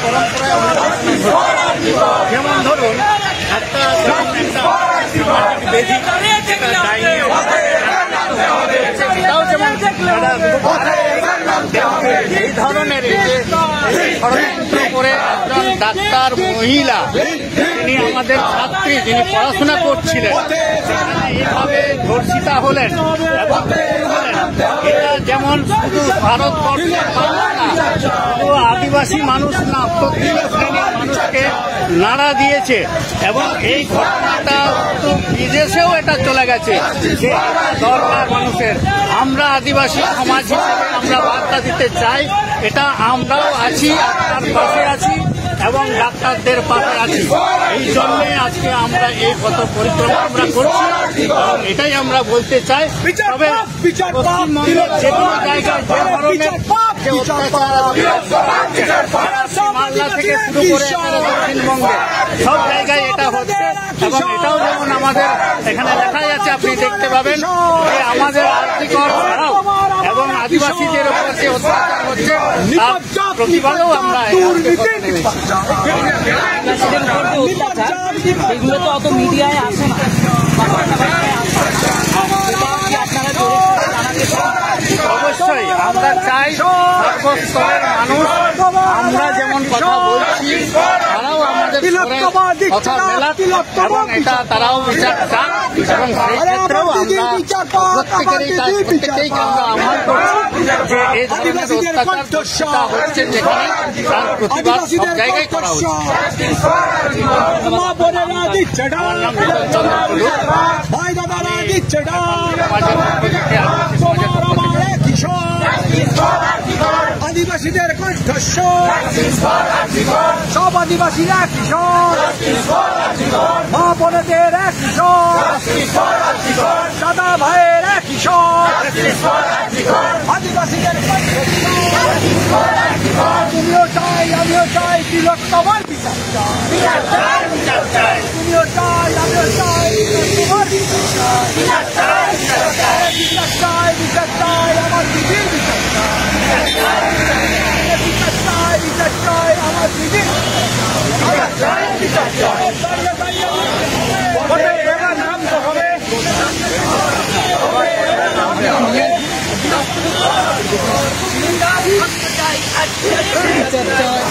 পরম্পরায় যেমন ধরুন একটা বেদি এই ধরনের ষড়যন্ত্র করে একজন ডাক্তার মহিলা যিনি আমাদের ছাত্রী, যিনি পড়াশোনা করছিলেন, এইভাবে ধর্ষিতা হলেন এবং এটা যেমন শুধু ভারতবর্ষের মানুষ না, শুধু আদিবাসী মানুষ না, প্রত্যেক শ্রেণীর মানুষকে নাড়া দিয়েছে এবং এই ঘটনাটা বিদেশেও এটা চলে গেছে যে দরকার মানুষের। আমরা আদিবাসী সমাজ হিসেবে আমরা বার্তা দিতে চাই, এটা আমরাও আছি, আপনার পাশে আছি এবং ডাক্তারদের পাশে আছি। এই জন্যই আজকে আমরা এই পথ পরিক্রমা আমরা করছি এবং এটাই আমরা বলতে চাই। তবে পশ্চিমবঙ্গের যে কোনো জায়গায় যে ধরনের মালদা থেকে শুরু করে দক্ষিণবঙ্গে সব জায়গায় এটা হচ্ছে এবং এটাও যেমন আমাদের এখানে দেখা যাচ্ছে, আপনি দেখতে পাবেন যে আমাদের আর্থিক ছাড়াও এবং আদিবাসীদের উপর যে অত্যাচার হচ্ছে তার প্রতিবাদেও আমরা এগুলো তো অত মিডিয়ায় আসে না। অবশ্যই আমরা চাই সর্বস্তরের মানুষ আমরা যেমন কথা বলছি তারাও আমাদের কথা মেলাক এবং এটা তারাও বিচার চান এবং সেই ক্ষেত্রেও আমরা প্রত্যেকেই আমরা আহ্বান করছি যে এই ধরনের অত্যাচার ধর্ষিতা হচ্ছে যেখানে তার প্রতিবাদ সব জায়গায় করা উচিত। আমার নাম বিজন চন্দ্র কুলু, আদিবাসীদের কণ্ঠস্বর, সব আদিবাসীরা কিশোর, মা বোনেদের কিশোর, দাদা ভাইয়ের কিশোর, আদিবাসীদের তুমিও চাই আমিও চাই তিলোত্তমার বিচার চাই, তুমিও চাই আমিও চাই তিলোত্তমার বিচার চাই, বিচার চাই আমার দিদির বিচার চাই, আমার দিদির নাম তো হবে বিচার চাই।